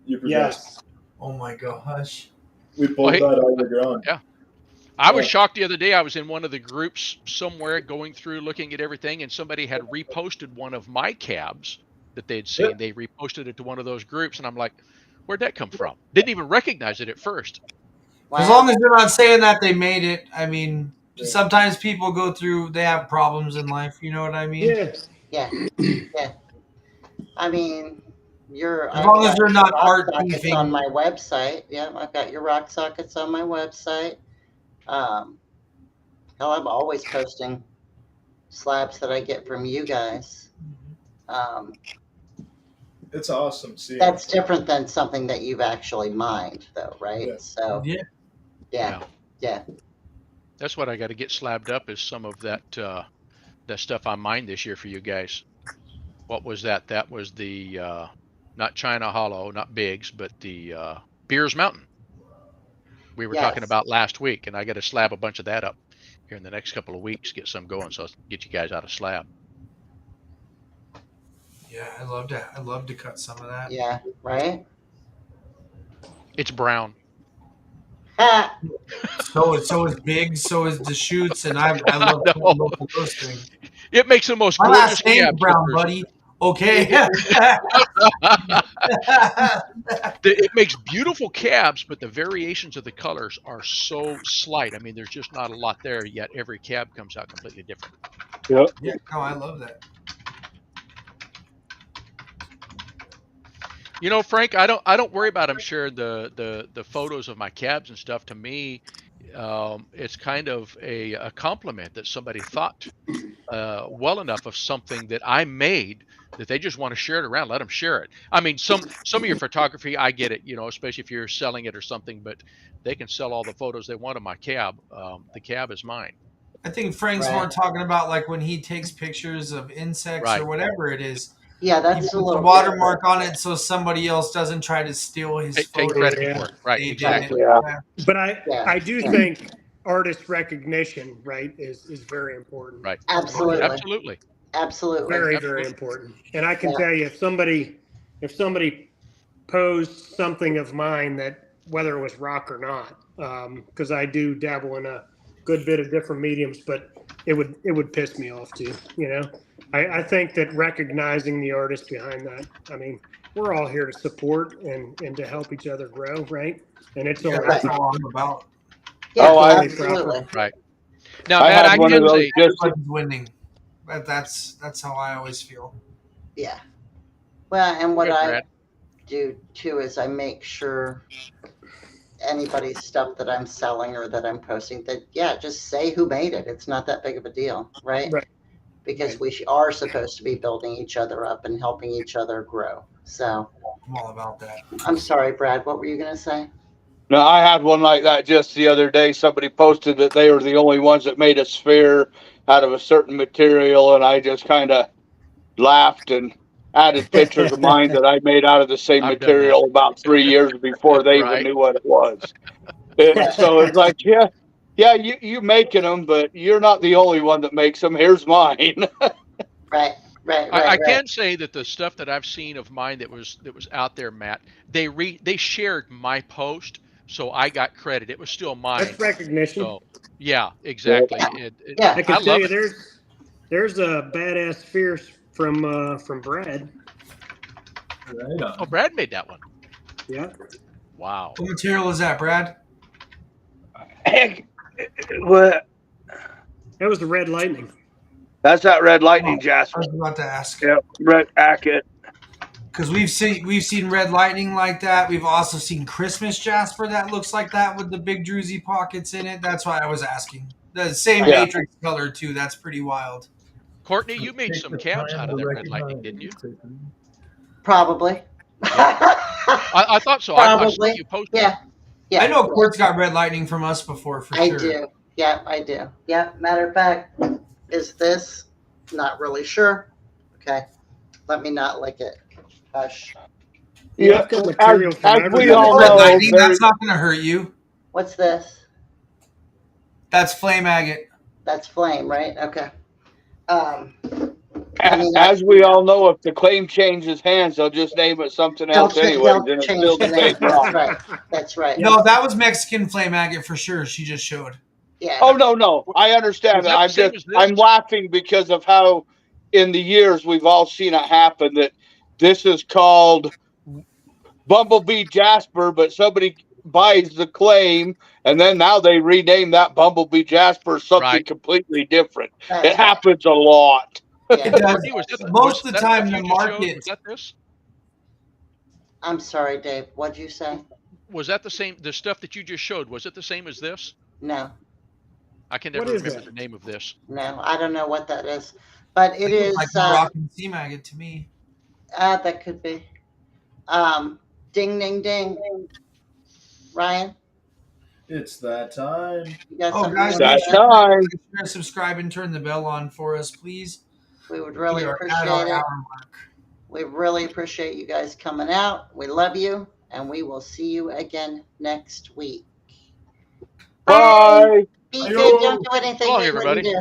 you Yes. Oh my gosh. We pulled that out of the ground. Yeah. I was shocked the other day. I was in one of the groups somewhere going through looking at everything, and somebody had reposted one of my cabs that they'd seen. Yeah. They reposted it to one of those groups, and I'm like, where'd that come from? Didn't even recognize it at first. Wow. As long as you're not saying that they made it, I mean, sometimes people go through, they have problems in life. You know what I mean? Yeah. I mean, as long as you're not art sockets on my website. Yeah, I've got your rock sockets on my website. Hell, I'm always posting slabs that I get from you guys. It's awesome seeing. That's different than something that you've actually mined, though, right? Yeah. So yeah. That's what I got to get slabbed up is some of that that stuff I mined this year for you guys. What was that? That was the not China Hollow, not Biggs, but the Beers Mountain we were talking about last week, and I got to slab a bunch of that up here in the next couple of weeks, get some going, so I'll get you guys out of slab. Yeah, I love that. I'd love to cut some of that. Yeah, right? It's brown. So is Big, so is the shoots, and I love both of those things. It makes the most My gorgeous last name's cabs, Brown, buddy. Okay. It makes beautiful cabs, but the variations of the colors are so slight. I mean, there's just not a lot there, yet every cab comes out completely different. Yep. Yeah, no, I love that. You know, Frank, I don't worry about him sharing the photos of my cabs and stuff. To me, it's kind of a compliment that somebody thought well enough of something that I made that they just want to share it around. Let them share it. I mean, some of your photography, I get it, you know, especially if you're selling it or something, but they can sell all the photos they want of my cab. The cab is mine. I think Frank's more talking about like when he takes pictures of insects or whatever it is. Yeah, that's he a puts little a watermark on it so somebody else doesn't try to steal his take photos. credit for it. Right, exactly. But I do think artist recognition, right, is very important. Right. Absolutely. Very, very important. And I can tell you, if somebody posed something of mine that, whether it was rock or not, because I do dabble in a good bit of different mediums, but it would piss me off too. You know, I think that recognizing the artist behind that. I mean, we're all here to support and to help each other grow, right? And it's all that's all I'm about. Yeah, absolutely. Right. Now, Matt, I can say everybody's winning. But that's how I always feel. Yeah. Well, and what I do too is I make sure anybody's stuff that I'm selling or that I'm posting that, just say who made it. It's not that big of a deal, right? Because we are supposed to be building each other up and helping each other grow. So I'm all about that. I'm sorry, Brad. What were you going to say? No, I had one like that just the other day. Somebody posted that they were the only ones that made a sphere out of a certain material, and I just kind of laughed and added pictures of mine that I made out of the same material about 3 years before they even knew what it was. So it's like, you making them, but you're not the only one that makes them. Here's mine. Right. I can say that the stuff that I've seen of mine that was out there, Matt, they shared my post, so I got credit. It was still mine. That's recognition. So, yeah, exactly. I can tell you, there's a badass sphere from Brad. Right on. Oh, Brad made that one. Yeah. Wow. What material is that, Brad? What? That was the Red Lightning. That's that Red Lightning, Jasper. I was about to ask. Yep, Red Acket. Because we've seen Red Lightning like that. We've also seen Christmas Jasper that looks like that with the big druzy pockets in it. That's why I was asking. The same matrix color too. That's pretty wild. Courtney, you made some cabs out of that Red Lightning, didn't you? Probably. I thought so. Probably. I saw you posted. Yeah. I know Court's got Red Lightning from us before for sure. I do. Yeah, I do. Yeah. Matter of fact, is this? Not really sure. Okay. Let me not lick it. Hush. Yeah. As we all Red know, Lightning, that's not going to hurt you. What's this? That's flame agate. That's flame, right? Okay. As we all know, if the claim changes hands, they'll just name it something else anyway. They'll change the name. That's right. That's right. No, that was Mexican flame agate for sure. She just showed. Yeah. Oh no, I understand that. I'm laughing because of how in the years we've all seen it happen that this is called Bumblebee Jasper, but somebody buys the claim and then now they rename that Bumblebee Jasper something completely different. It happens a lot. Yeah. It does. Most of the time the market. Was that this? I'm sorry, Dave. What'd you say? Was that the same? The stuff that you just showed, was it the same as this? No. I can never remember the name of this. No, I don't know what that is, but it is like rock and sea maggot to me. That could be. Ding, ding, ding. Ryan, it's that time. You got guys, that time. Subscribe and turn the bell on for us, please. We would really appreciate it. We really appreciate you guys coming out. We love you, and we will see you again next week. Bye. Be good. Don't do anything. Bye, everybody.